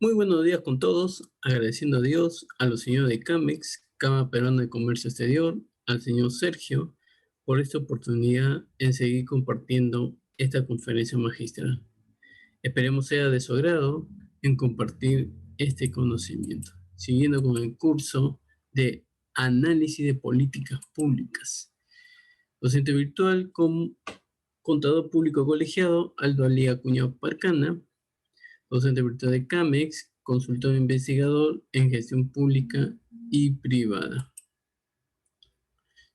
Muy buenos días con todos, agradeciendo a Dios, a los señores de CAMEX, Cámara Peruana de Comercio Exterior, al señor Sergio, por esta oportunidad en seguir compartiendo esta conferencia magistral. Esperemos sea de su agrado en compartir este conocimiento, siguiendo con el curso de Análisis de Políticas Públicas. Docente virtual con contador público colegiado, Aldo Alía Acuña Parcana, docente virtual de CAMEX, consultor investigador en gestión pública y privada.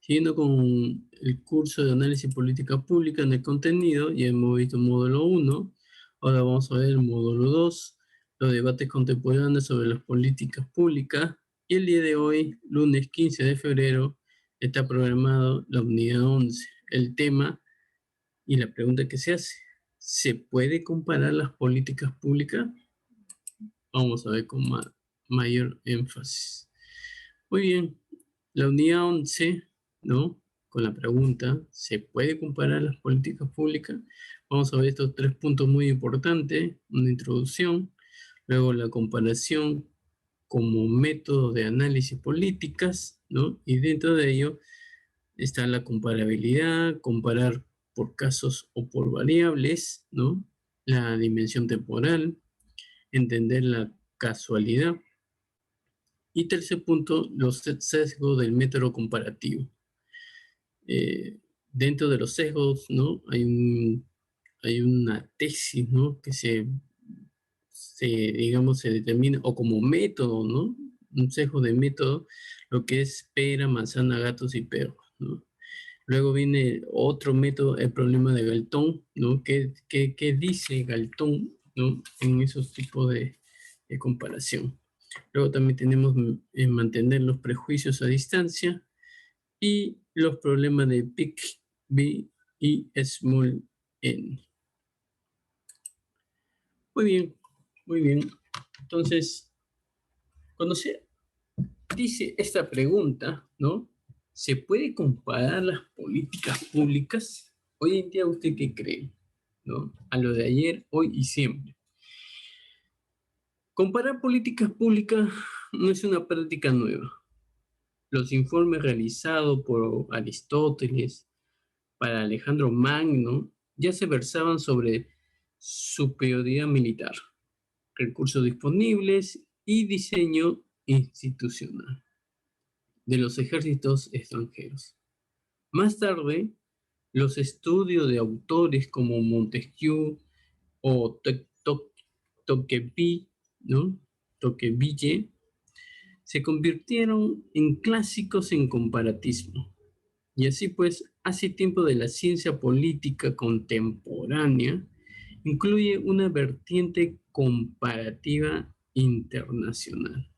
Siguiendo con el curso de análisis política pública en el contenido, ya hemos visto módulo 1, ahora vamos a ver el módulo 2, los debates contemporáneos sobre las políticas públicas, y el día de hoy, lunes 15 de febrero, está programado la unidad 11. El tema y la pregunta que se hace: ¿se puede comparar las políticas públicas? Vamos a ver con mayor énfasis. Muy bien, la unidad 11, ¿no? Con la pregunta, ¿se puede comparar las políticas públicas? Vamos a ver estos tres puntos muy importantes, una introducción, luego la comparación como método de análisis políticas, ¿no? Y dentro de ello está la comparabilidad, comparar por casos o por variables, ¿no? La dimensión temporal, entender la casualidad. Y tercer punto, los sesgos del método comparativo. Dentro de los sesgos, ¿no? Hay una tesis, ¿no? Que digamos, se determina, o como método, ¿no? Un sesgo de método, lo que es pera, manzana, gatos y perros, ¿no? Luego viene otro método, el problema de Galtón, ¿no? ¿Qué dice Galtón, ¿no? En esos tipos de comparación? Luego también tenemos mantener los prejuicios a distancia y los problemas de big B y small n. Muy bien, muy bien. Entonces, cuando se dice esta pregunta, ¿no? ¿Se puede comparar las políticas públicas? Hoy en día, ¿usted qué cree? ¿No? A lo de ayer, hoy y siempre. Comparar políticas públicas no es una práctica nueva. Los informes realizados por Aristóteles para Alejandro Magno ya se versaban sobre superioridad militar, recursos disponibles y diseño institucional de los ejércitos extranjeros. Más tarde, los estudios de autores como Montesquieu o Tocqueville, ¿no? Tocqueville se convirtieron en clásicos en comparatismo. Y así pues, hace tiempo de la ciencia política contemporánea, incluye una vertiente comparativa internacional,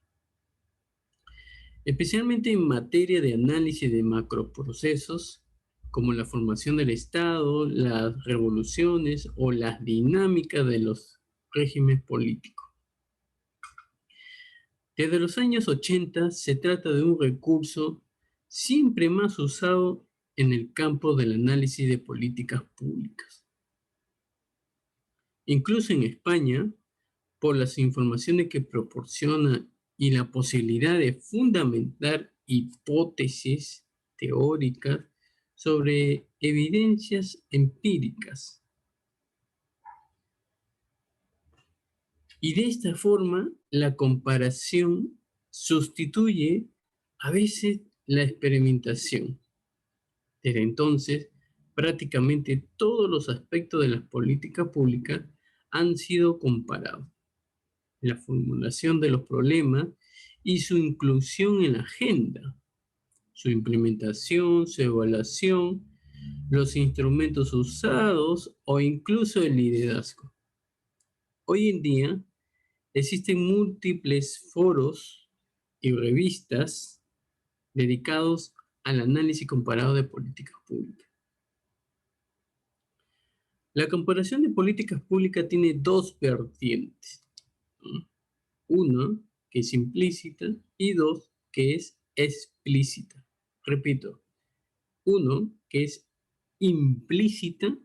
especialmente en materia de análisis de macroprocesos, como la formación del Estado, las revoluciones o las dinámicas de los regímenes políticos. Desde los años 80 se trata de un recurso siempre más usado en el campo del análisis de políticas públicas. Incluso en España, por las informaciones que proporciona y la posibilidad de fundamentar hipótesis teóricas sobre evidencias empíricas. Y de esta forma, la comparación sustituye a veces la experimentación. Desde entonces, prácticamente todos los aspectos de las políticas públicas han sido comparados. La formulación de los problemas y su inclusión en la agenda, su implementación, su evaluación, los instrumentos usados o incluso el liderazgo. Hoy en día existen múltiples foros y revistas dedicados al análisis comparado de políticas públicas. La comparación de políticas públicas tiene dos vertientes, ¿no? Una, que es implícita, y dos, que es explícita. Repito, uno, que es implícita,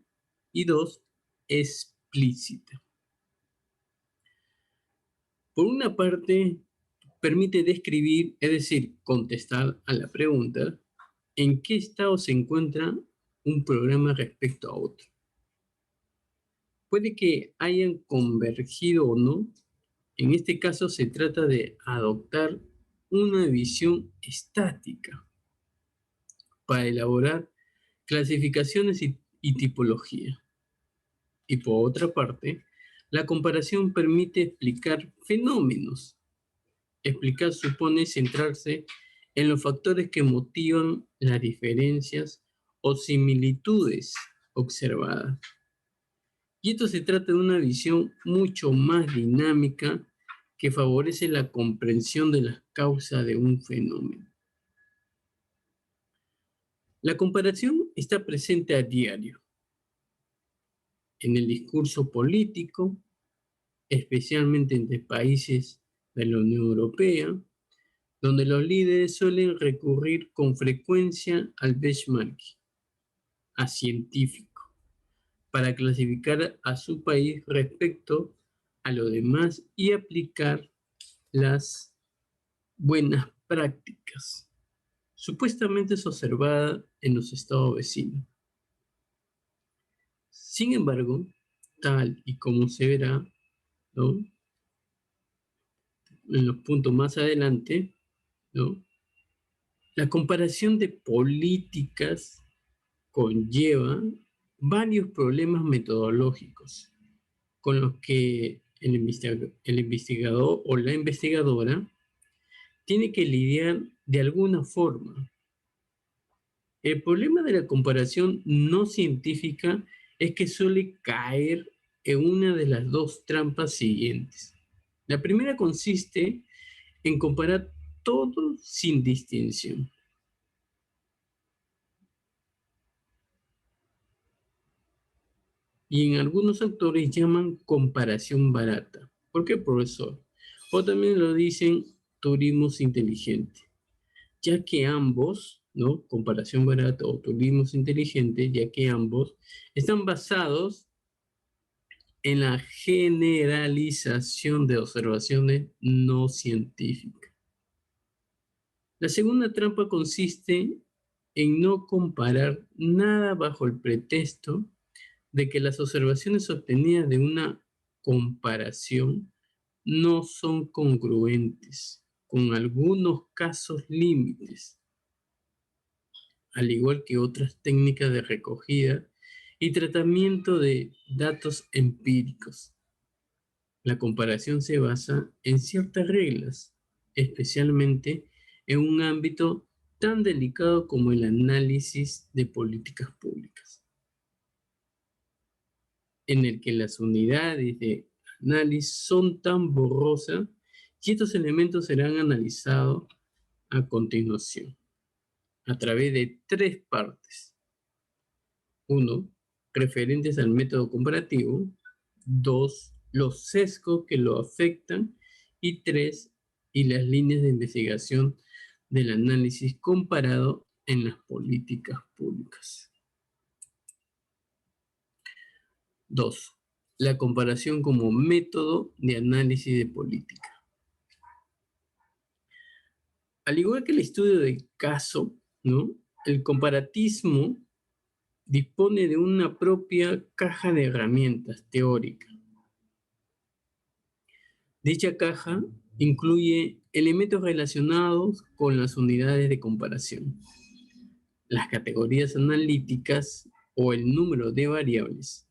y dos, explícita. Por una parte, permite describir, es decir, contestar a la pregunta, ¿en qué estado se encuentra un programa respecto a otro? Puede que hayan convergido o no. En este caso se trata de adoptar una visión estática para elaborar clasificaciones y tipología. Y por otra parte, la comparación permite explicar fenómenos. Explicar supone centrarse en los factores que motivan las diferencias o similitudes observadas. Y esto se trata de una visión mucho más dinámica que favorece la comprensión de las causas de un fenómeno. La comparación está presente a diario en el discurso político, especialmente entre países de la Unión Europea, donde los líderes suelen recurrir con frecuencia al benchmarking, a científico, para clasificar a su país respecto a lo demás y aplicar las buenas prácticas, supuestamente es observada en los estados vecinos. Sin embargo, tal y como se verá, ¿no?, en los puntos más adelante, ¿no?, la comparación de políticas conlleva varios problemas metodológicos con los que el investigador o la investigadora tiene que lidiar de alguna forma. El problema de la comparación no científica es que suele caer en una de las dos trampas siguientes. La primera consiste en comparar todo sin distinción. Y en algunos autores llaman comparación barata. ¿Por qué, profesor? O también lo dicen turismo inteligente, ya que ambos, ¿no?, comparación barata o turismo inteligente, ya que ambos están basados en la generalización de observaciones no científicas. La segunda trampa consiste en no comparar nada bajo el pretexto de que las observaciones obtenidas de una comparación no son congruentes con algunos casos límites, al igual que otras técnicas de recogida y tratamiento de datos empíricos. La comparación se basa en ciertas reglas, especialmente en un ámbito tan delicado como el análisis de políticas públicas, en el que las unidades de análisis son tan borrosas y estos elementos serán analizados a continuación a través de tres partes. 1. Referentes al método comparativo. 2. Los sesgos que lo afectan. Y 3. Y las líneas de investigación del análisis comparado en las políticas públicas. 2. La comparación como método de análisis de política. Al igual que el estudio del caso, ¿no?, el comparatismo dispone de una propia caja de herramientas teórica. Dicha caja incluye elementos relacionados con las unidades de comparación, las categorías analíticas o el número de variables.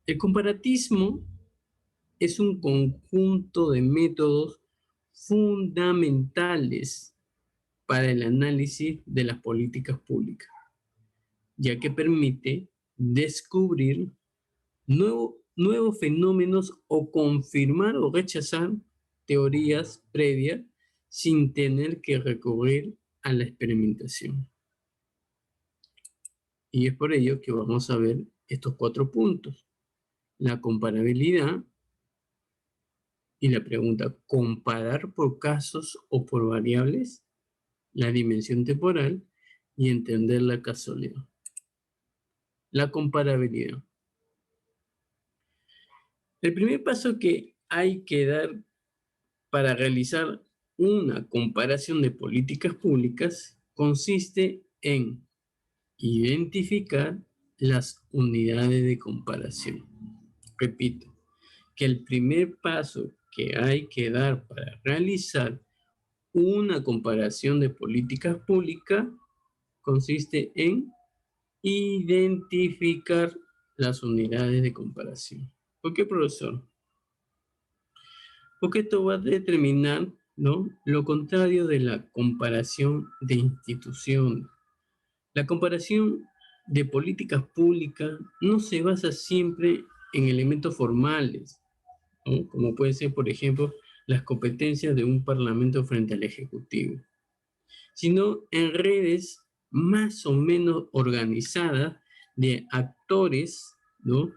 El comparatismo es un conjunto de métodos fundamentales para el análisis de las políticas públicas, ya que permite descubrir nuevos fenómenos o confirmar o rechazar teorías previas sin tener que recurrir a la experimentación. Y es por ello que vamos a ver estos 4 puntos. La comparabilidad y la pregunta, ¿comparar por casos o por variables? La dimensión temporal y entender la casualidad. La comparabilidad. El primer paso que hay que dar para realizar una comparación de políticas públicas consiste en identificar las unidades de comparación. Repito, que el primer paso que hay que dar para realizar una comparación de políticas públicas consiste en identificar las unidades de comparación. ¿Por qué, profesor? Porque esto va a determinar, ¿no?, lo contrario de la comparación de instituciones. La comparación de políticas públicas no se basa siempre en elementos formales, ¿no?, como puede ser, por ejemplo, las competencias de un parlamento frente al Ejecutivo, sino en redes más o menos organizadas de actores, ¿no?,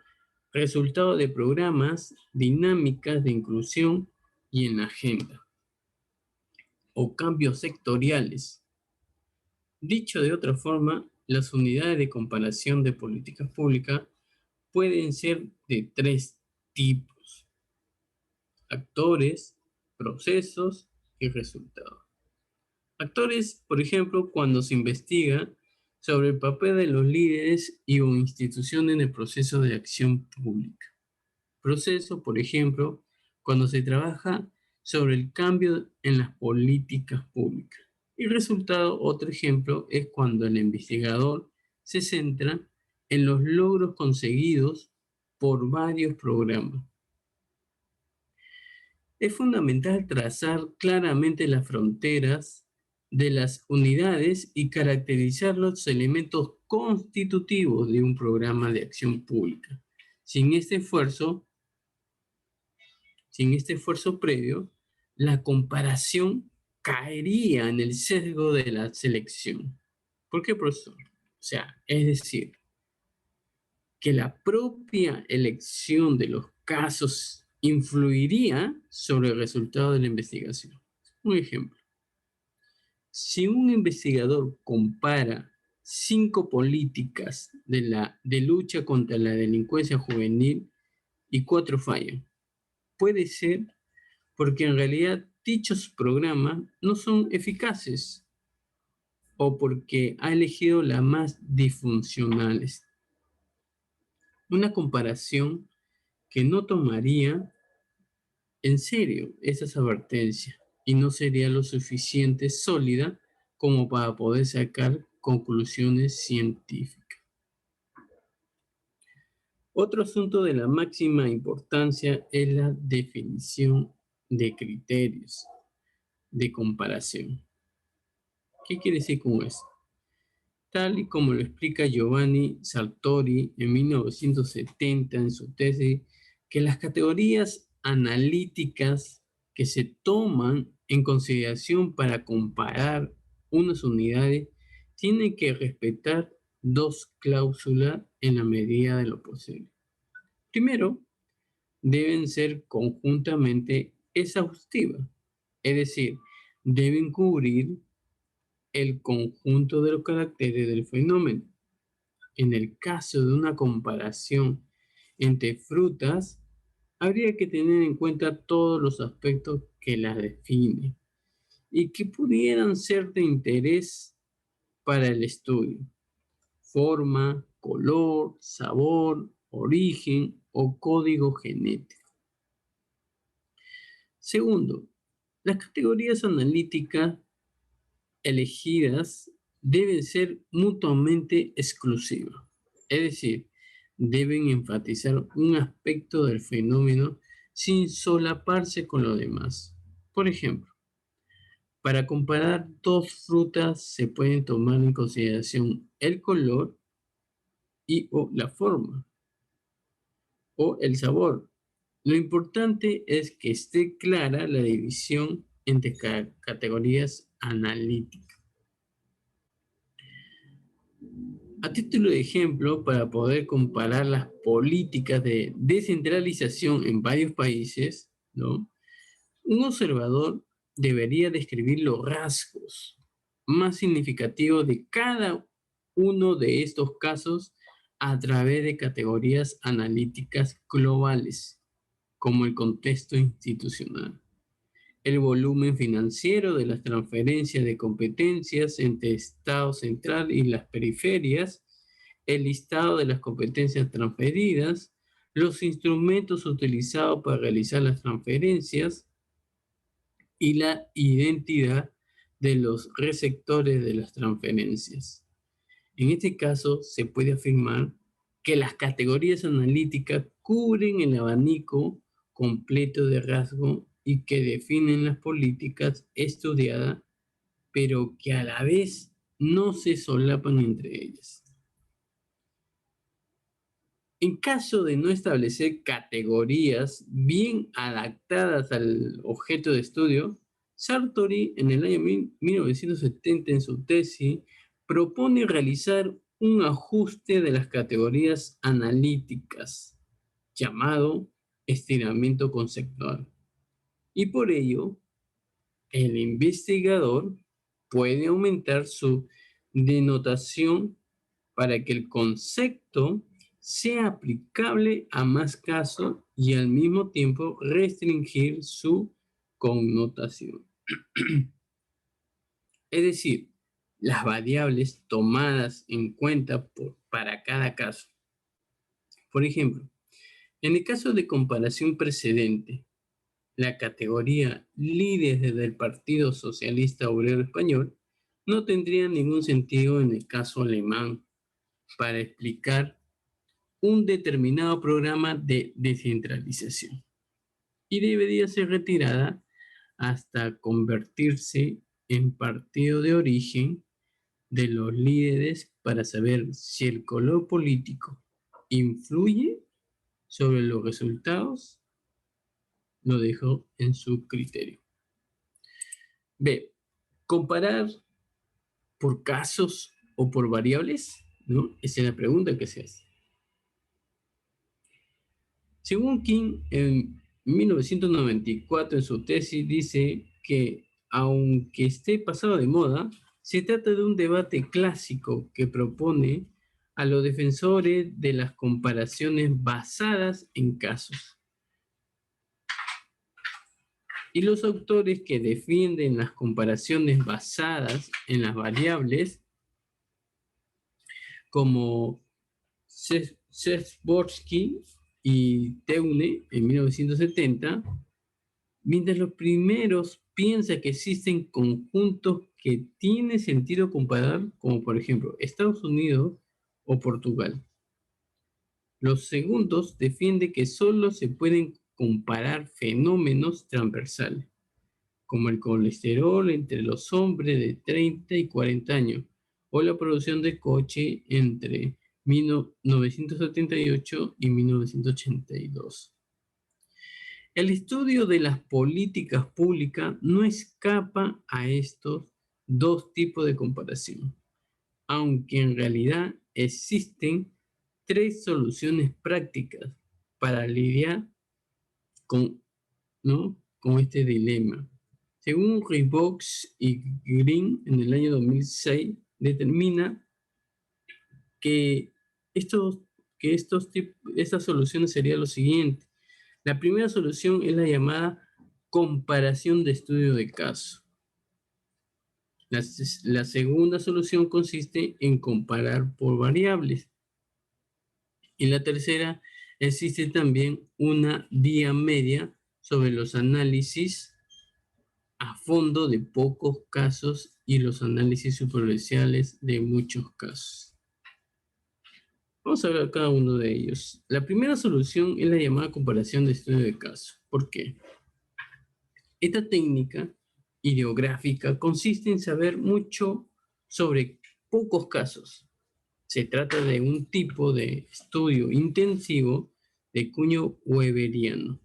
resultado de programas, dinámicas de inclusión y en la agenda, o cambios sectoriales. Dicho de otra forma, las unidades de comparación de políticas públicas pueden ser de tres tipos: actores, procesos y resultados. Actores, por ejemplo, cuando se investiga sobre el papel de los líderes y o instituciones en el proceso de acción pública. Proceso, por ejemplo, cuando se trabaja sobre el cambio en las políticas públicas. Y resultado, otro ejemplo, es cuando el investigador se centra en los logros conseguidos por varios programas. Es fundamental trazar claramente las fronteras de las unidades y caracterizar los elementos constitutivos de un programa de acción pública. Sin este esfuerzo previo, la comparación caería en el sesgo de la selección. ¿Por qué, profesor? O sea, es decir, que la propia elección de los casos influiría sobre el resultado de la investigación. Un ejemplo: si un investigador compara 5 políticas de lucha contra la delincuencia juvenil y 4 fallan, puede ser porque en realidad dichos programas no son eficaces o porque ha elegido las más disfuncionales. Una comparación que no tomaría en serio esas advertencias y no sería lo suficiente sólida como para poder sacar conclusiones científicas. Otro asunto de la máxima importancia es la definición de criterios de comparación. ¿Qué quiere decir con eso? Tal y como lo explica Giovanni Sartori en 1970 en su tesis, que las categorías analíticas que se toman en consideración para comparar unas unidades tienen que respetar dos cláusulas en la medida de lo posible. Primero, deben ser conjuntamente exhaustivas, es decir, deben cubrir el conjunto de los caracteres del fenómeno. En el caso de una comparación entre frutas, habría que tener en cuenta todos los aspectos que las definen y que pudieran ser de interés para el estudio: forma, color, sabor, origen o código genético. Segundo, las categorías analíticas elegidas deben ser mutuamente exclusivas, es decir, deben enfatizar un aspecto del fenómeno sin solaparse con lo demás. Por ejemplo, para comparar dos frutas se pueden tomar en consideración el color y o la forma o el sabor. Lo importante es que esté clara la división entre categorías analíticas. A título de ejemplo, para poder comparar las políticas de descentralización en varios países, ¿no?, un observador debería describir los rasgos más significativos de cada uno de estos casos a través de categorías analíticas globales, como el contexto institucional, el volumen financiero de las transferencias de competencias entre Estado central y las periferias, el listado de las competencias transferidas, los instrumentos utilizados para realizar las transferencias y la identidad de los receptores de las transferencias. En este caso, se puede afirmar que las categorías analíticas cubren el abanico completo de rasgo y que definen las políticas estudiadas, pero que a la vez no se solapan entre ellas. En caso de no establecer categorías bien adaptadas al objeto de estudio, Sartori en el año 1970 en su tesis propone realizar un ajuste de las categorías analíticas llamado estiramiento conceptual. Y por ello, el investigador puede aumentar su denotación para que el concepto sea aplicable a más casos y al mismo tiempo restringir su connotación. Es decir, las variables tomadas en cuenta para cada caso. Por ejemplo, en el caso de comparación precedente, la categoría líderes del Partido Socialista Obrero Español no tendría ningún sentido en el caso alemán para explicar un determinado programa de descentralización y debería ser retirada hasta convertirse en partido de origen de los líderes para saber si el color político influye sobre los resultados, lo dejo en su criterio. B. Comparar por casos o por variables, ¿no? Esa es la pregunta que se hace. Según King, en 1994 en su tesis dice que, aunque esté pasado de moda, se trata de un debate clásico que propone a los defensores de las comparaciones basadas en casos. Y los autores que defienden las comparaciones basadas en las variables, como Szebowski y Teune en 1970, mientras los primeros piensan que existen conjuntos que tiene sentido comparar, como por ejemplo Estados Unidos o Portugal. Los segundos defienden que solo se pueden comparar fenómenos transversales, como el colesterol entre los hombres de 30 y 40 años, o la producción de coche entre 1978 y 1982. El estudio de las políticas públicas no escapa a estos dos tipos de comparación, aunque en realidad existen tres soluciones prácticas para lidiar con, ¿no?, con este dilema. Según Reeboks y Green, en el año 2006, determina que, estas soluciones serían lo siguiente. La primera solución es la llamada comparación de estudio de caso. La segunda solución consiste en comparar por variables. Y la tercera, existe también una vía media sobre los análisis a fondo de pocos casos y los análisis superficiales de muchos casos. Vamos a ver cada uno de ellos. La primera solución es la llamada comparación de estudio de caso. ¿Por qué? Esta técnica ideográfica consiste en saber mucho sobre pocos casos. Se trata de un tipo de estudio intensivo de cuño weberiano.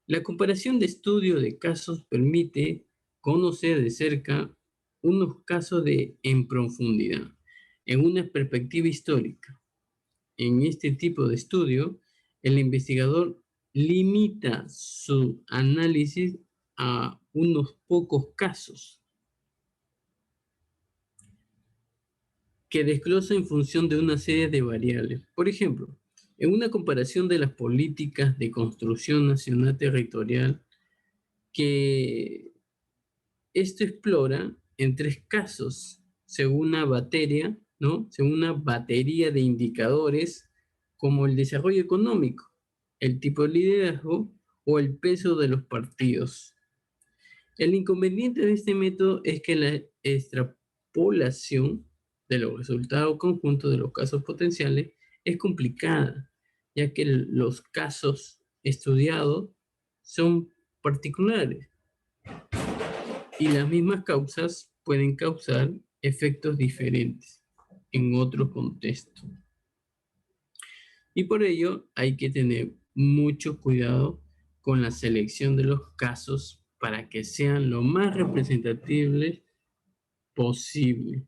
La comparación de estudio de casos permite conocer de cerca unos casos en profundidad, en una perspectiva histórica. En este tipo de estudio, el investigador limita su análisis a unos pocos casos que desglosa en función de una serie de variables. Por ejemplo, En una comparación de las políticas de construcción nacional territorial, que esto explora en 3 casos, según una batería, ¿no? Según una batería de indicadores como el desarrollo económico, el tipo de liderazgo o el peso de los partidos. El inconveniente de este método es que la extrapolación de los resultados conjuntos de los casos potenciales es complicada, ya que los casos estudiados son particulares y las mismas causas pueden causar efectos diferentes en otro contexto. Y por ello hay que tener mucho cuidado con la selección de los casos para que sean lo más representativos posible.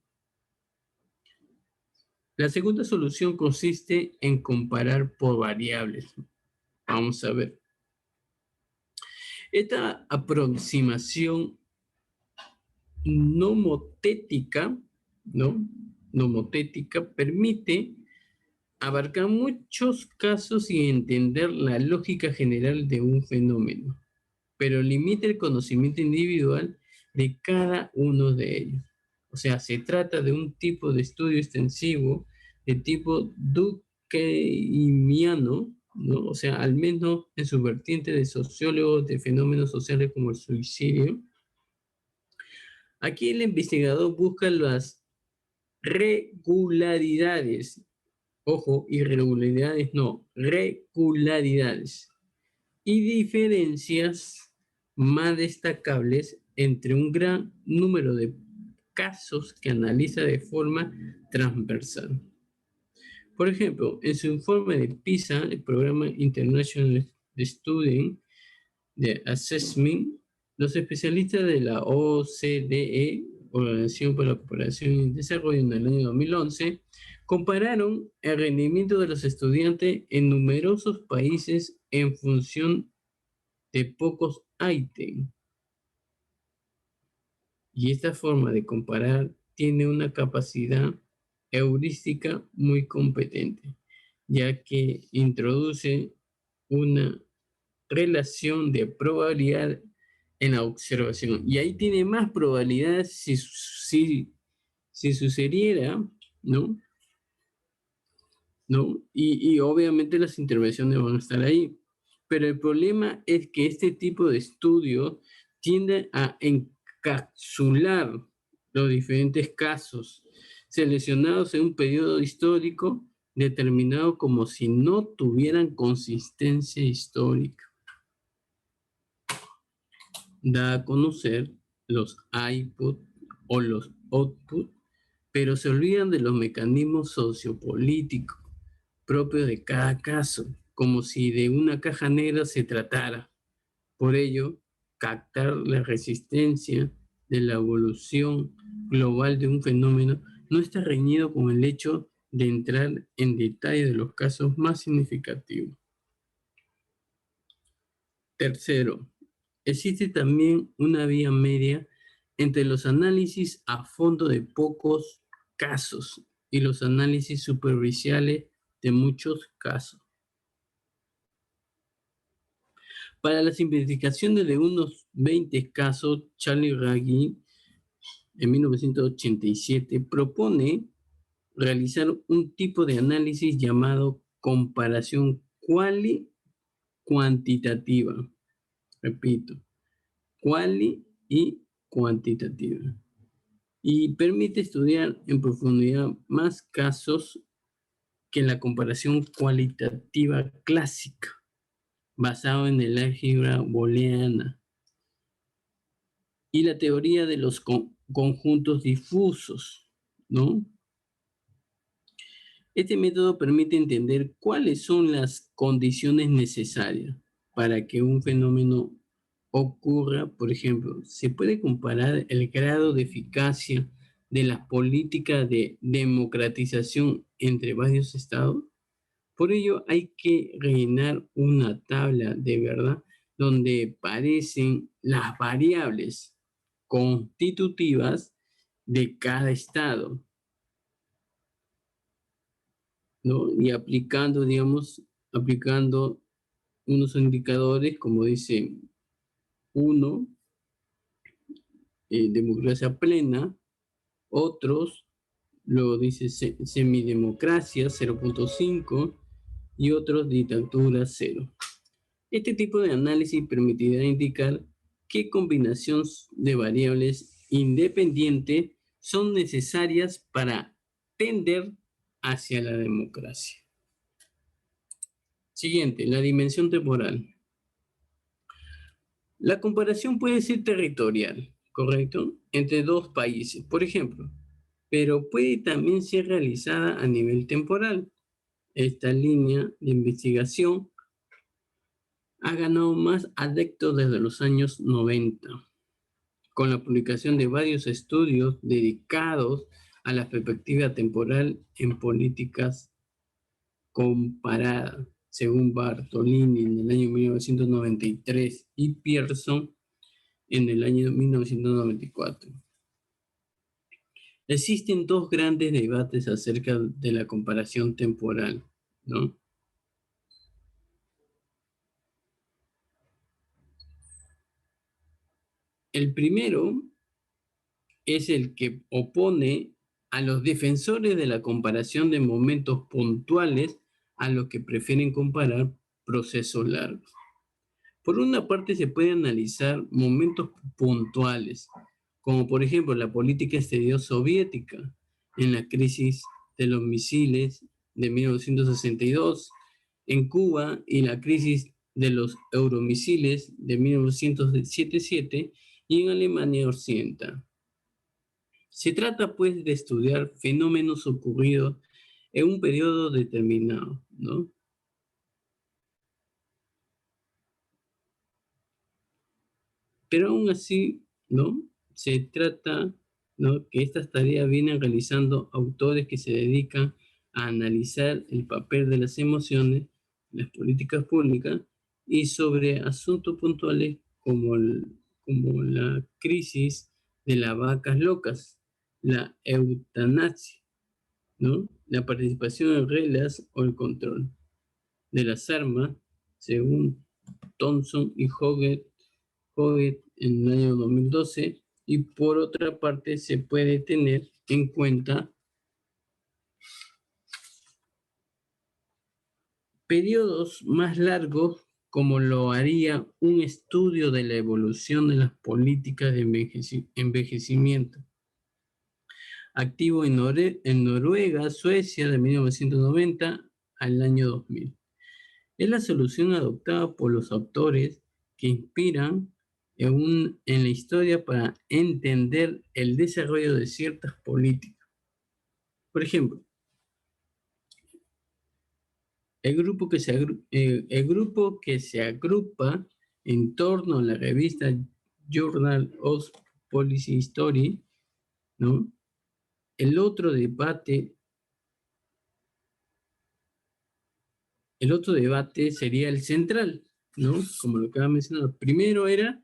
La segunda solución consiste en comparar por variables. Vamos a ver. Esta aproximación nomotética, ¿no? Nomotética permite abarcar muchos casos y entender la lógica general de un fenómeno, pero limita el conocimiento individual de cada uno de ellos. O sea, se trata de un tipo de estudio extensivo de tipo durkheimiano, ¿no? O sea, al menos en su vertiente de sociólogos de fenómenos sociales como el suicidio. Aquí el investigador busca las regularidades, ojo, irregularidades no, regularidades y diferencias más destacables entre un gran número de casos que analiza de forma transversal. Por ejemplo, en su informe de PISA, el Programa International Student de Assessment, los especialistas de la OCDE, Organización para la Cooperación y el Desarrollo, en el año 2011, compararon el rendimiento de los estudiantes en numerosos países en función de pocos ítems. Y esta forma de comparar tiene una capacidad heurística muy competente, ya que introduce una relación de probabilidad en la observación. Y ahí tiene más probabilidad si sucediera, ¿no? ¿No? Y obviamente las intervenciones van a estar ahí. Pero el problema es que este tipo de estudio tiende a encapsular los diferentes casos seleccionados en un periodo histórico determinado como si no tuvieran consistencia histórica. Da a conocer los input o los output, pero se olvidan de los mecanismos sociopolíticos propios de cada caso, como si de una caja negra se tratara. Por ello, captar la resistencia de la evolución global de un fenómeno no está reñido con el hecho de entrar en detalle de los casos más significativos. Tercero, existe también una vía media entre los análisis a fondo de pocos casos y los análisis superficiales de muchos casos. Para la simplificación de unos 20 casos, Charlie Raggi, en 1987, propone realizar un tipo de análisis llamado comparación quali-cuantitativa. Repito, quali y cuantitativa. Y permite estudiar en profundidad más casos que la comparación cualitativa clásica, basado en el álgebra booleana y la teoría de los conjuntos difusos, ¿no? Este método permite entender cuáles son las condiciones necesarias para que un fenómeno ocurra. Por ejemplo, se puede comparar el grado de eficacia de las políticas de democratización entre varios estados. Por ello, hay que rellenar una tabla de verdad donde aparecen las variables constitutivas de cada estado. ¿no? Y aplicando, digamos, aplicando unos indicadores, como dice uno, democracia plena, otros lo dice semidemocracia 0.5 y otros dictatura 0. Este tipo de análisis permitirá indicar qué combinación de variables independientes son necesarias para tender hacia la democracia. Siguiente, la dimensión temporal. La comparación puede ser territorial, ¿correcto? Entre dos países, por ejemplo, pero puede también ser realizada a nivel temporal. Esta línea de investigación ha ganado más adeptos desde los años 90, con la publicación de varios estudios dedicados a la perspectiva temporal en políticas comparadas, según Bartolini en el año 1993 y Pearson en el año 1994. Existen dos grandes debates acerca de la comparación temporal, ¿no? El primero es el que opone a los defensores de la comparación de momentos puntuales a los que prefieren comparar procesos largos. Por una parte, se puede analizar momentos puntuales, como por ejemplo la política exterior soviética en la crisis de los misiles de 1962, en Cuba y la crisis de los euromisiles de 1977 y en Alemania Occidental. Se trata pues de estudiar fenómenos ocurridos en un periodo determinado, ¿no? Pero aún así, ¿no? Se trata, ¿no? Que estas tareas vienen realizando autores que se dedican a analizar el papel de las emociones, las políticas públicas y sobre asuntos puntuales como la crisis de las vacas locas, la eutanasia, ¿no? La participación en reglas o el control de las armas, según Thompson y Hoggett en el año 2012, y por otra parte se puede tener en cuenta periodos más largos como lo haría un estudio de la evolución de las políticas de envejecimiento activo en Noruega, Suecia de 1990 al año 2000. Es la solución adoptada por los autores que inspiran en la historia para entender el desarrollo de ciertas políticas. Por ejemplo, el grupo que se agrupa en torno a la revista Journal of Policy History, ¿no? El otro debate sería el central, ¿no? Como lo que había mencionado. Primero era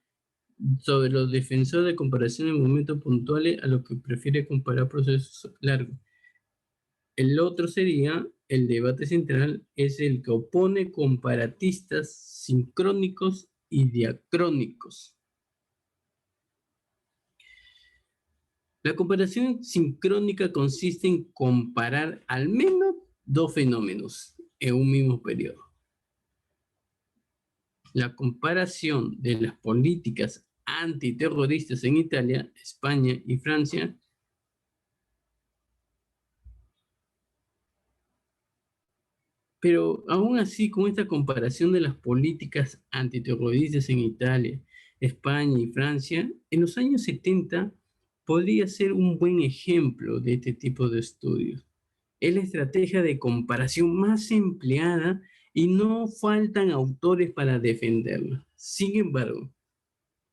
sobre los defensores de comparación en momentos puntuales a los que prefiere comparar procesos largos. El otro sería, el debate central, es el que opone comparatistas sincrónicos y diacrónicos. La comparación sincrónica consiste en comparar al menos dos fenómenos en un mismo periodo. La comparación de las políticas antiterroristas en Italia, España y Francia pero aún así, con esta comparación de las políticas antiterroristas en Italia, España y Francia, en los años 70 podría ser un buen ejemplo de este tipo de estudios. Es la estrategia de comparación más empleada y no faltan autores para defenderla. Sin embargo,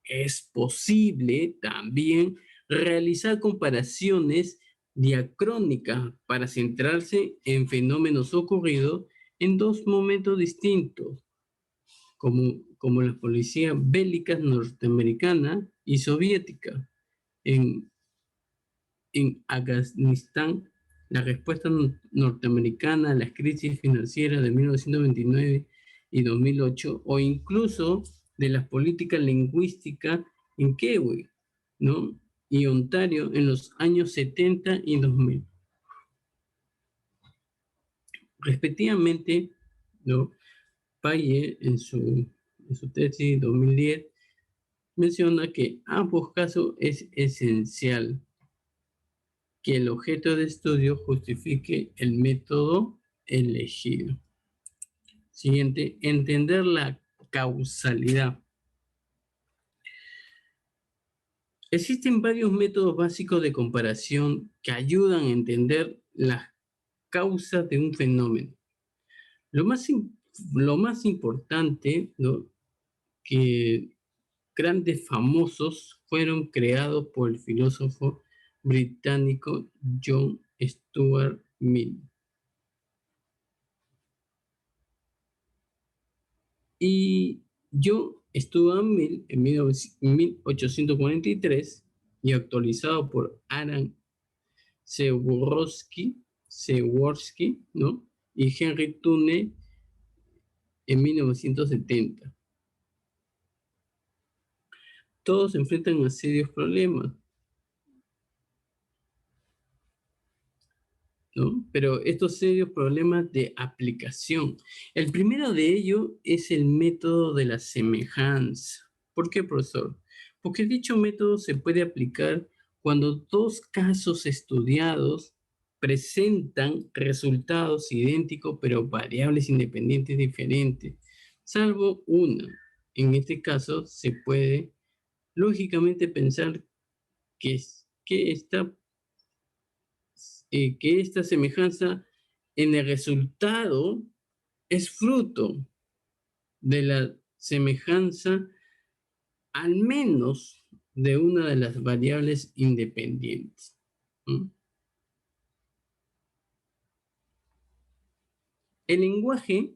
es posible también realizar comparaciones diacrónicas para centrarse en fenómenos ocurridos en dos momentos distintos, como las policías bélicas norteamericana y soviética en Afganistán La respuesta norteamericana a las crisis financieras de 1929 y 2008, o incluso de las políticas lingüísticas en Kiwi, ¿no? Y Ontario en los años 70 y 2000. Respectivamente, ¿no? Paye en su tesis 2010 menciona que ambos casos es esencial que el objeto de estudio justifique el método elegido. Siguiente, entender la causalidad. Existen varios métodos básicos de comparación que ayudan a entender las causas de un fenómeno. Lo más importante, ¿no? Que grandes famosos fueron creados por el filósofo británico John Stuart Mill. Y John Stuart Mill en 1843 y actualizado por Alan Przeworski, ¿no? Y Henry Tune en 1970. Todos se enfrentan a serios problemas, ¿no? Pero estos serios problemas de aplicación. El primero de ellos es el método de la semejanza. ¿Por qué, profesor? Porque dicho método se puede aplicar cuando dos casos estudiados presentan resultados idénticos pero variables independientes diferentes, salvo una. En este caso se puede lógicamente pensar que esta que esta semejanza en el resultado es fruto de la semejanza al menos de una de las variables independientes. ¿Mm? El lenguaje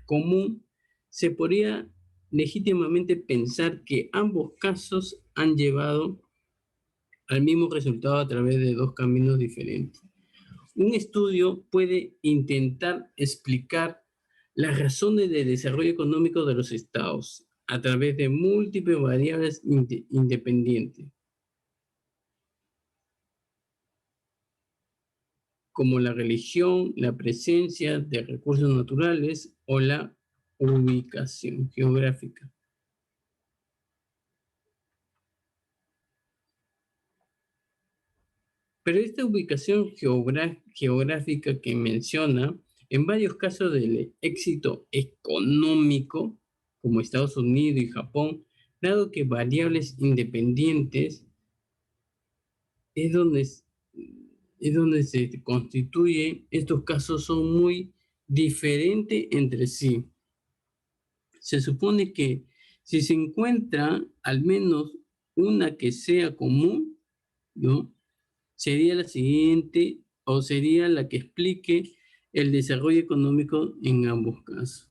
común se podría legítimamente pensar que ambos casos han llevado al mismo resultado a través de dos caminos diferentes. Un estudio puede intentar explicar las razones del desarrollo económico de los estados a través de múltiples variables independientes, como la religión, la presencia de recursos naturales o la ubicación geográfica. Pero esta ubicación geográfica que menciona, en varios casos del éxito económico, como Estados Unidos y Japón, dado que variables independientes es donde, es donde se constituye, estos casos son muy diferentes entre sí. Se supone que si se encuentra al menos una que sea común, ¿no? Sería la siguiente o sería la que explique el desarrollo económico en ambos casos.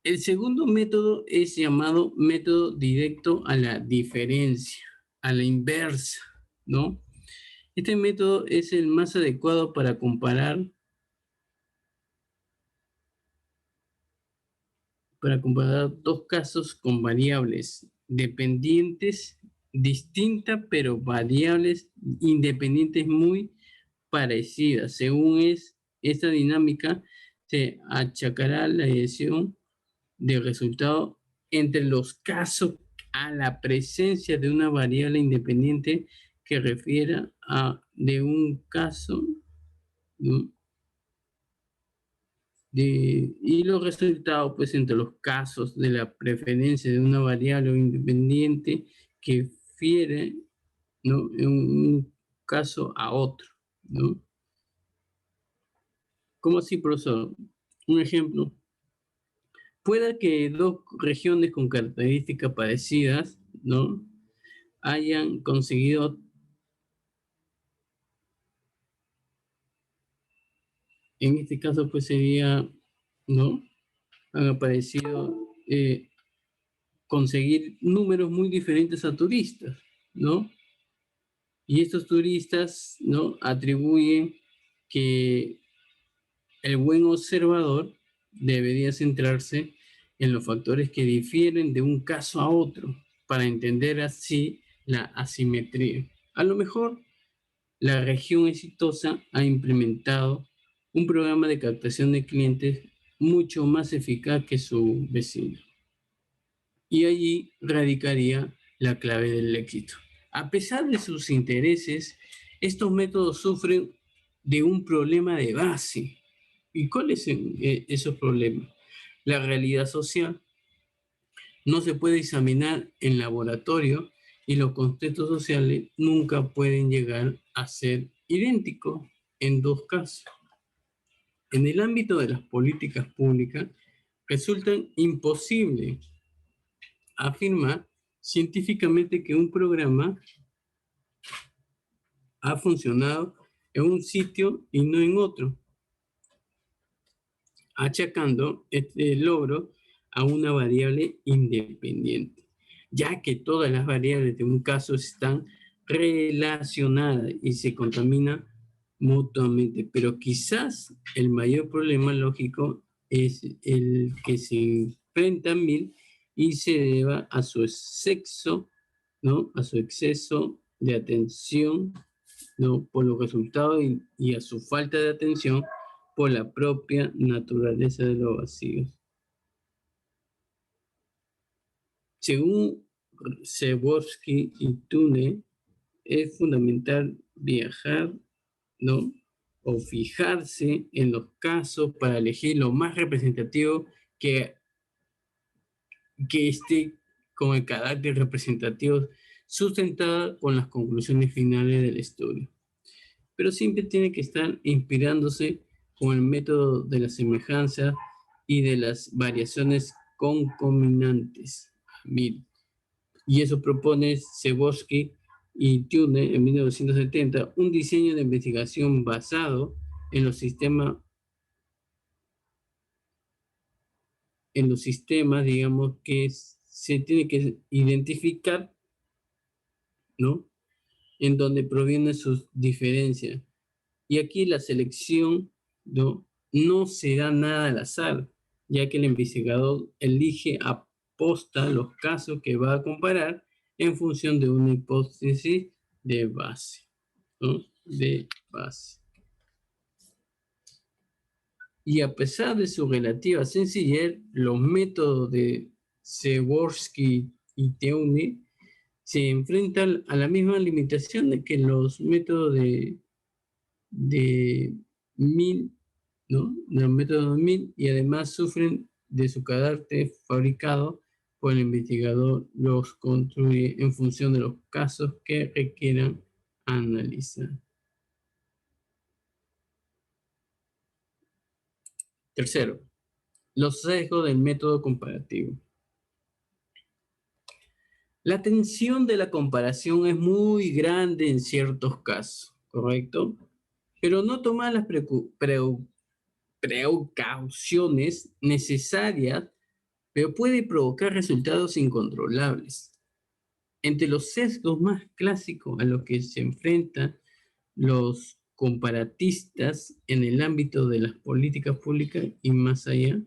El segundo método es llamado método directo a la diferencia, a la inversa, ¿no? Este método es el más adecuado para comparar dos casos con variables dependientes distintas, pero variables independientes muy parecidas. Esta dinámica, se achacará la dirección del resultado entre los casos a la presencia de una variable independiente que refiera a de un caso, ¿no? Y los resultados, pues, entre los casos de la preferencia de una variable independiente que fiere, ¿no? En un caso a otro, ¿no? ¿Cómo así, profesor? Un ejemplo. Puede que dos regiones con características parecidas, ¿no? Hayan conseguido, en este caso, pues sería, ¿no? Han aparecido conseguir números muy diferentes a turistas, ¿no? Y estos turistas, ¿no?, atribuyen que el buen observador debería centrarse en los factores que difieren de un caso a otro para entender así la asimetría. A lo mejor la región exitosa ha implementado un programa de captación de clientes mucho más eficaz que su vecino. Y allí radicaría la clave del éxito. A pesar de sus intereses, estos métodos sufren de un problema de base. ¿Y cuáles son esos problemas? La realidad social no se puede examinar en laboratorio y los contextos sociales nunca pueden llegar a ser idénticos en dos casos. En el ámbito de las políticas públicas, resulta imposible afirmar científicamente que un programa ha funcionado en un sitio y no en otro, achacando este logro a una variable independiente, ya que todas las variables de un caso están relacionadas y se contaminan mutuamente. Pero quizás el mayor problema lógico es el que se enfrentan mil y se deba a su exceso, ¿no?, a su exceso de atención, ¿no?, por los resultados y a su falta de atención por la propia naturaleza de los vacíos. Según Przeworski y Tune, es fundamental viajar, ¿no?, o fijarse en los casos para elegir lo más representativo que, que esté con el carácter representativo sustentada con las conclusiones finales del estudio. Pero siempre tiene que estar inspirándose con el método de la semejanza y de las variaciones concomitantes. Y eso propone Przeworski y Tune en 1970, un diseño de investigación basado en los sistemas, digamos, que se tiene que identificar, ¿no?, en donde provienen sus diferencias. Y aquí la selección, no se da nada al azar, ya que el investigador elige aposta los casos que va a comparar en función de una hipótesis de base, ¿no?, de base. Y a pesar de su relativa sencillez, los métodos de Przeworski y Tune se enfrentan a la misma limitación de que los métodos de Mill, ¿no?, de los métodos Mill, y además sufren de su carácter fabricado por el investigador, los construye en función de los casos que requieran analizar. Tercero, los sesgos del método comparativo. La tensión de la comparación es muy grande en ciertos casos, ¿correcto? Pero no toma las precauciones necesarias, pero puede provocar resultados incontrolables. Entre los sesgos más clásicos a los que se enfrentan los comparatistas en el ámbito de las políticas públicas y más allá,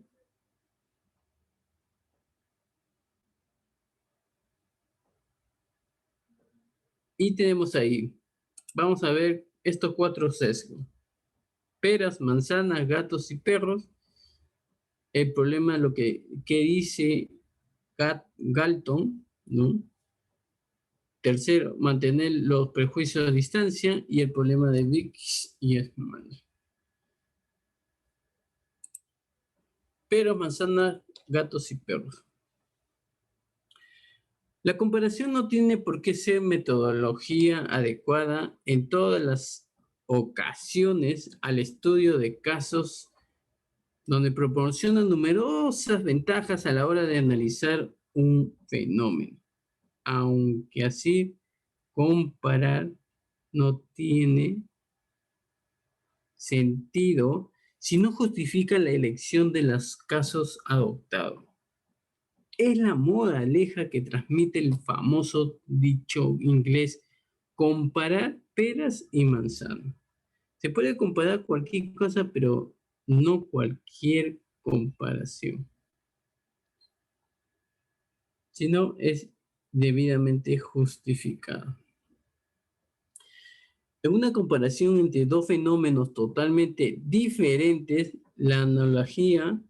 y tenemos ahí, vamos a ver estos 4 sesgos: peras, manzanas, gatos y perros. El problema, lo que dice Galton, ¿no? Tercero, mantener los prejuicios a distancia, y el problema de Vicks y Esman. Peras, manzanas, gatos y perros. La comparación no tiene por qué ser metodología adecuada en todas las ocasiones al estudio de casos donde proporciona numerosas ventajas a la hora de analizar un fenómeno. Aunque así, comparar no tiene sentido si no justifica la elección de los casos adoptados. Es la moraleja que transmite el famoso dicho inglés: comparar peras y manzanas. Se puede comparar cualquier cosa, pero no cualquier comparación, sino es debidamente justificada. En una comparación entre dos fenómenos totalmente diferentes, la analogía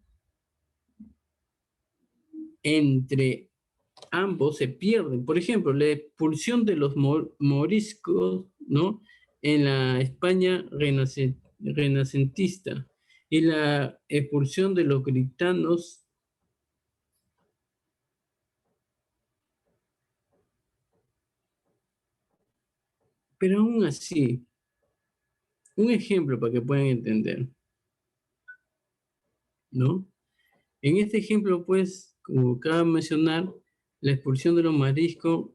entre ambos se pierde. Por ejemplo, la expulsión de los moriscos, ¿no?, en la España renacentista y la expulsión de los gitanos. Pero aún así, un ejemplo para que puedan entender, ¿no? En este ejemplo, pues, como acabo de mencionar, la expulsión de los mariscos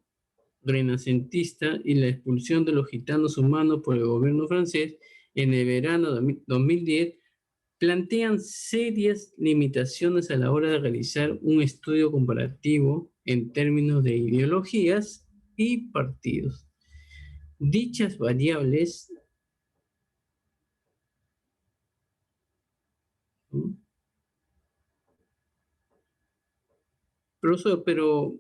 renacentista y la expulsión de los gitanos humanos por el gobierno francés en el verano de 2010 plantean serias limitaciones a la hora de realizar un estudio comparativo en términos de ideologías y partidos. Dichas variables, ¿no?, profesor, pero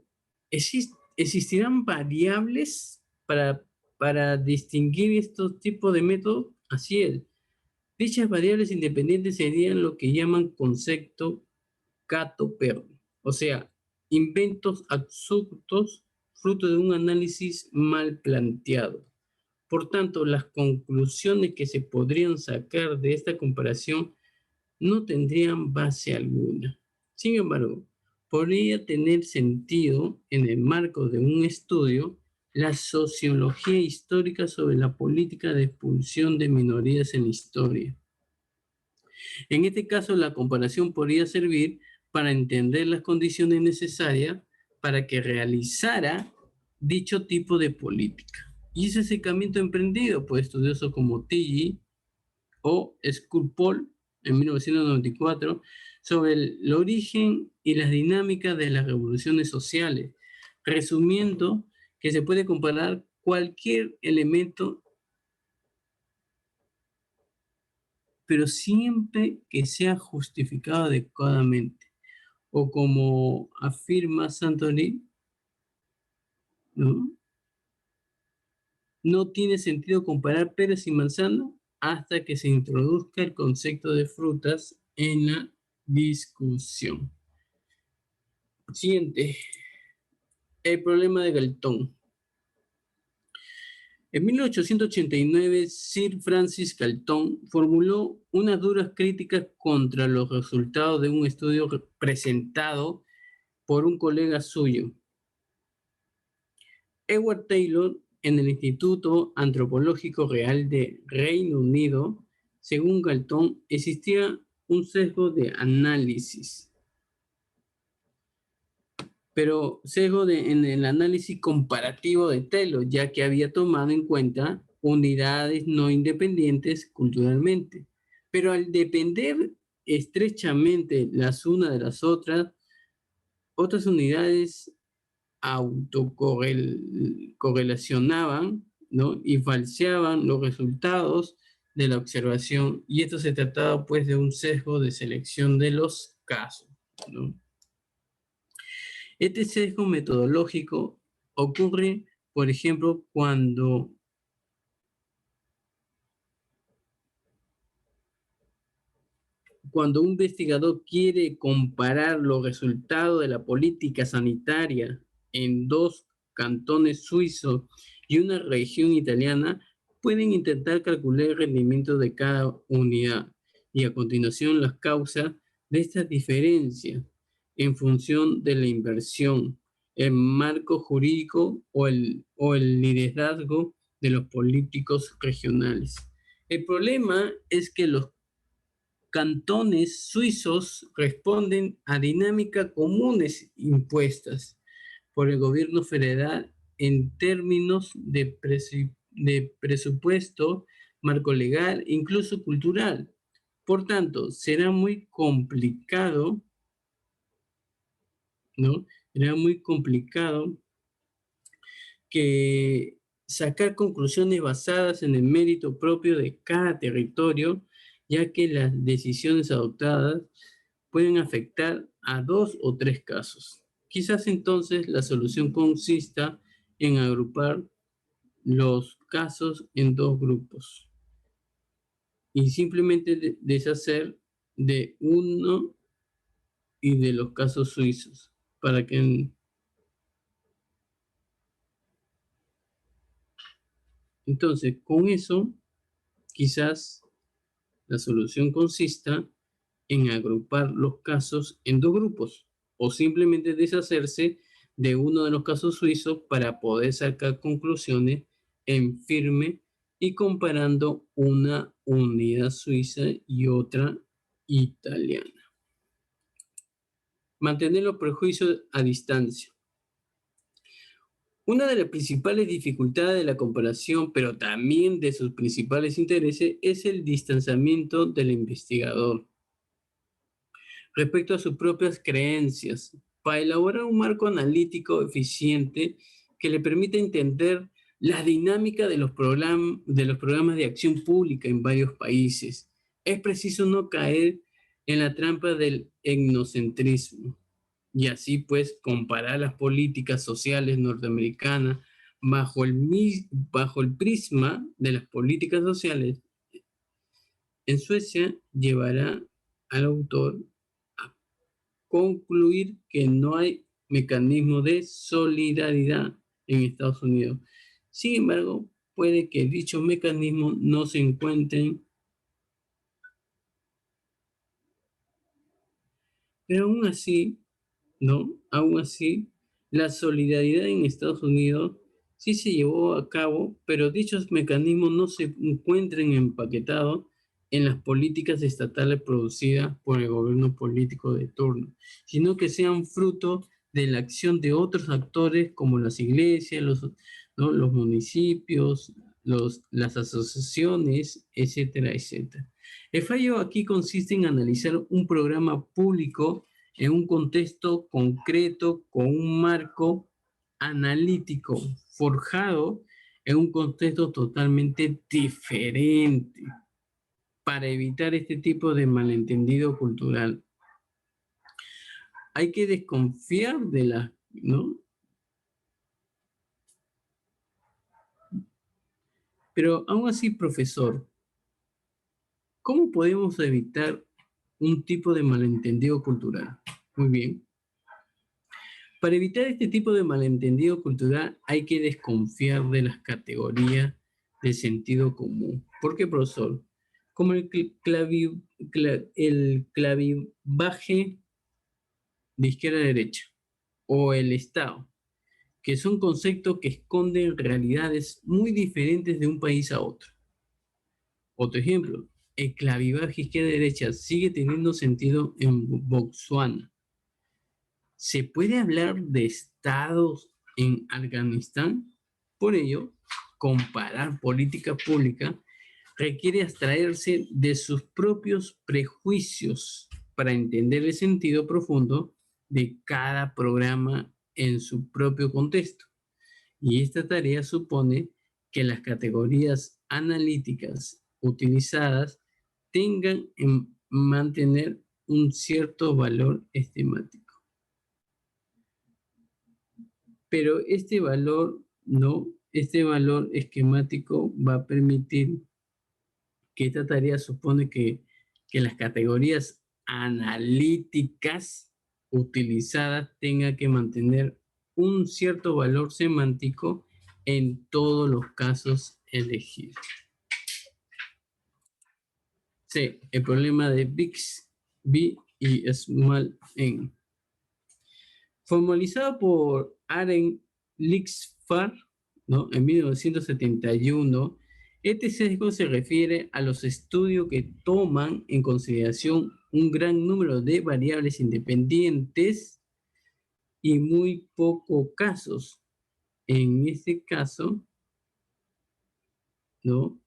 ¿existirán variables para distinguir estos tipos de métodos? Así es. Dichas variables independientes serían lo que llaman concepto gato perro, o sea, inventos absurdos fruto de un análisis mal planteado. Por tanto, las conclusiones que se podrían sacar de esta comparación no tendrían base alguna. Sin embargo, podría tener sentido en el marco de un estudio la sociología histórica sobre la política de expulsión de minorías en la historia. En este caso, la comparación podría servir para entender las condiciones necesarias para que realizara dicho tipo de política. Y ese acercamiento emprendido por estudiosos como Tilly o Sculpol en 1994 sobre el origen y las dinámicas de las revoluciones sociales, resumiendo que se puede comparar cualquier elemento, pero siempre que sea justificado adecuadamente. O como afirma Santori, ¿no?, no tiene sentido comparar peras y manzanas hasta que se introduzca el concepto de frutas en la discusión. Siguiente, el problema de Galton. En 1889, Sir Francis Galton formuló unas duras críticas contra los resultados de un estudio presentado por un colega suyo, Edward Taylor, en el Instituto Antropológico Real de Reino Unido. Según Galton, existía un sesgo de análisis, pero en el análisis comparativo de Taylor, ya que había tomado en cuenta unidades no independientes culturalmente. Pero al depender estrechamente las unas de las otras, otras unidades autocorrelacionaban, ¿no?, y falseaban los resultados de la observación, y esto se trataba pues de un sesgo de selección de los casos, ¿no? Este sesgo metodológico ocurre, por ejemplo, cuando un investigador quiere comparar los resultados de la política sanitaria en dos cantones suizos y una región italiana, pueden intentar calcular el rendimiento de cada unidad y a continuación las causas de estas diferencias en función de la inversión, el marco jurídico o el liderazgo de los políticos regionales. El problema es que los cantones suizos responden a dinámicas comunes impuestas por el gobierno federal en términos de presupuesto, marco legal, incluso cultural. Por tanto, será muy complicado, ¿no? Será muy complicado que sacar conclusiones basadas en el mérito propio de cada territorio, ya que las decisiones adoptadas pueden afectar a 2 o 3 casos. Quizás entonces la solución consista en agrupar los casos en 2 grupos y simplemente deshacer de uno y de los casos suizos para que entonces con eso quizás la solución consista en agrupar los casos en 2 grupos o simplemente deshacerse de uno de los casos suizos para poder sacar conclusiones en firme y comparando una unidad suiza y otra italiana. Mantener los prejuicios a distancia. Una de las principales dificultades de la comparación, pero también de sus principales intereses, es el distanciamiento del investigador respecto a sus propias creencias, para elaborar un marco analítico eficiente que le permita entender la dinámica de los programas de acción pública en varios países. Es preciso no caer en la trampa del etnocentrismo y así pues comparar las políticas sociales norteamericanas bajo el prisma de las políticas sociales en Suecia llevará al autor a concluir que no hay mecanismo de solidaridad en Estados Unidos. Sin embargo, puede que dichos mecanismos no se encuentren, pero aún así, ¿no? Aún así, la solidaridad en Estados Unidos sí se llevó a cabo, pero dichos mecanismos no se encuentran empaquetados en las políticas estatales producidas por el gobierno político de turno, sino que sean fruto de la acción de otros actores como las iglesias, ¿no? Los municipios, las asociaciones, etcétera, etcétera. El fallo aquí consiste en analizar un programa público en un contexto concreto con un marco analítico forjado en un contexto totalmente diferente para evitar este tipo de malentendido cultural. Hay que desconfiar de la, ¿no? Pero aún así, profesor, ¿cómo podemos evitar un tipo de malentendido cultural? Muy bien. Para evitar este tipo de malentendido cultural hay que desconfiar de las categorías de sentido común. ¿Por qué, profesor? Como el clavivaje de izquierda a derecha o el Estado, que son conceptos que esconden realidades muy diferentes de un país a otro. Otro ejemplo, el clavivaje izquierda a derecha sigue teniendo sentido en Botswana. ¿Se puede hablar de estados en Afganistán? Por ello, comparar política pública requiere abstraerse de sus propios prejuicios para entender el sentido profundo de cada programa en su propio contexto. Y esta tarea supone que las categorías analíticas utilizadas tengan en mantener un cierto valor estimativo. Pero este valor, no, este valor esquemático va a permitir que esta tarea supone que las categorías analíticas utilizadas tengan que mantener un cierto valor semántico en todos los casos elegidos. C. El problema de Big y Small N. Formalizado por Aren Lixfar, ¿no? En 1971, este sesgo se refiere a los estudios que toman en consideración un gran número de variables independientes y muy pocos casos. En este caso, ¿no?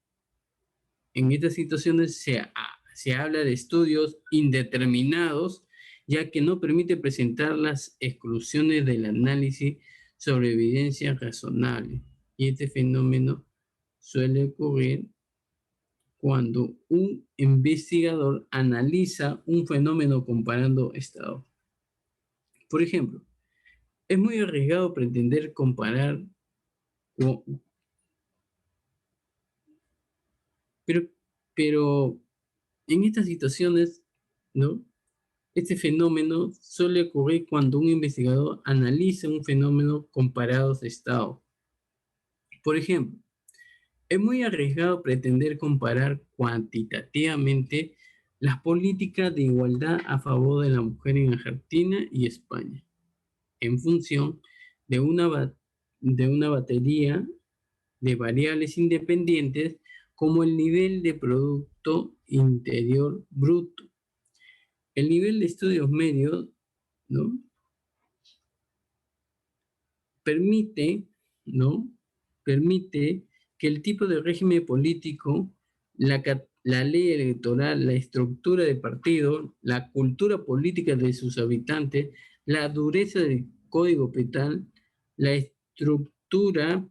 En estas situaciones se habla de estudios indeterminados, ya que no permite presentar las exclusiones del análisis sobre evidencia razonable. Y este fenómeno suele ocurrir cuando un investigador analiza un fenómeno comparando estados. Por ejemplo, es muy arriesgado pretender comparar, pero, pero en estas situaciones, ¿no? Este fenómeno suele ocurrir cuando un investigador analiza un fenómeno comparado a estados. Por ejemplo, es muy arriesgado pretender comparar cuantitativamente las políticas de igualdad a favor de la mujer en Argentina y España, en función de de una batería de variables independientes como el nivel de Producto Interior Bruto, el nivel de estudios medios, ¿no? Permite, ¿no? Permite que el tipo de régimen político, la ley electoral, la estructura de partido, la cultura política de sus habitantes, la dureza del código penal, la estructura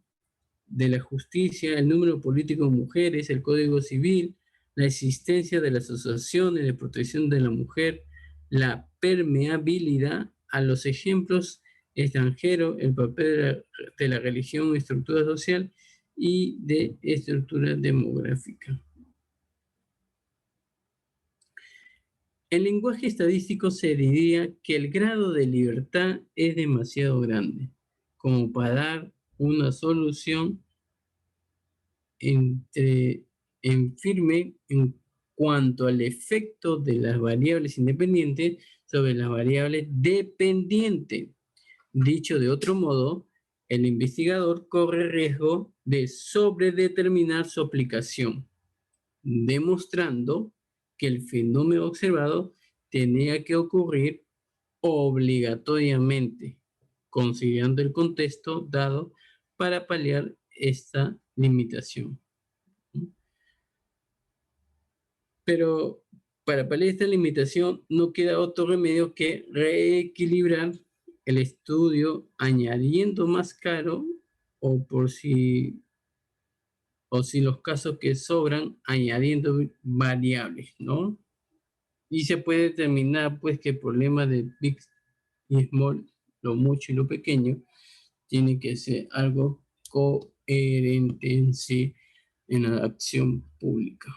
de la justicia, el número político de mujeres, el código civil, la existencia de las asociaciones de protección de la mujer, la permeabilidad a los ejemplos extranjeros, el papel de la religión, estructura social y de estructura demográfica. En lenguaje estadístico se diría que el grado de libertad es demasiado grande como para dar una solución entre, en firme en cuanto al efecto de las variables independientes sobre las variables dependientes. Dicho de otro modo, el investigador corre riesgo de sobredeterminar su aplicación, demostrando que el fenómeno observado tenía que ocurrir obligatoriamente, considerando el contexto dado para paliar esta limitación. Pero para paliar esta limitación no queda otro remedio que reequilibrar el estudio añadiendo más caro o o si los casos que sobran añadiendo variables, ¿no? Y se puede determinar pues que el problema de big y small, lo mucho y lo pequeño, tiene que ser algo coherente en sí en la acción pública.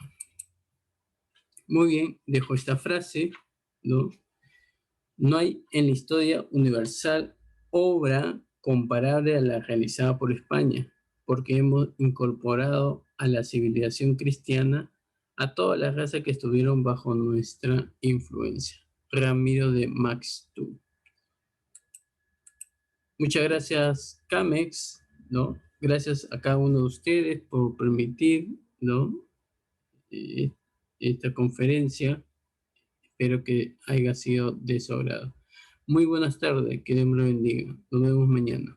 Muy bien, dejo esta frase, ¿no? No hay en la historia universal obra comparable a la realizada por España, porque hemos incorporado a la civilización cristiana a todas las razas que estuvieron bajo nuestra influencia. Ramiro de Maeztu. Muchas gracias, Camex, ¿no? Gracias a cada uno de ustedes por permitir, ¿no? Eh, esta conferencia. Espero que haya sido de su agrado. Muy buenas tardes, que Dios me lo bendiga. Nos vemos mañana.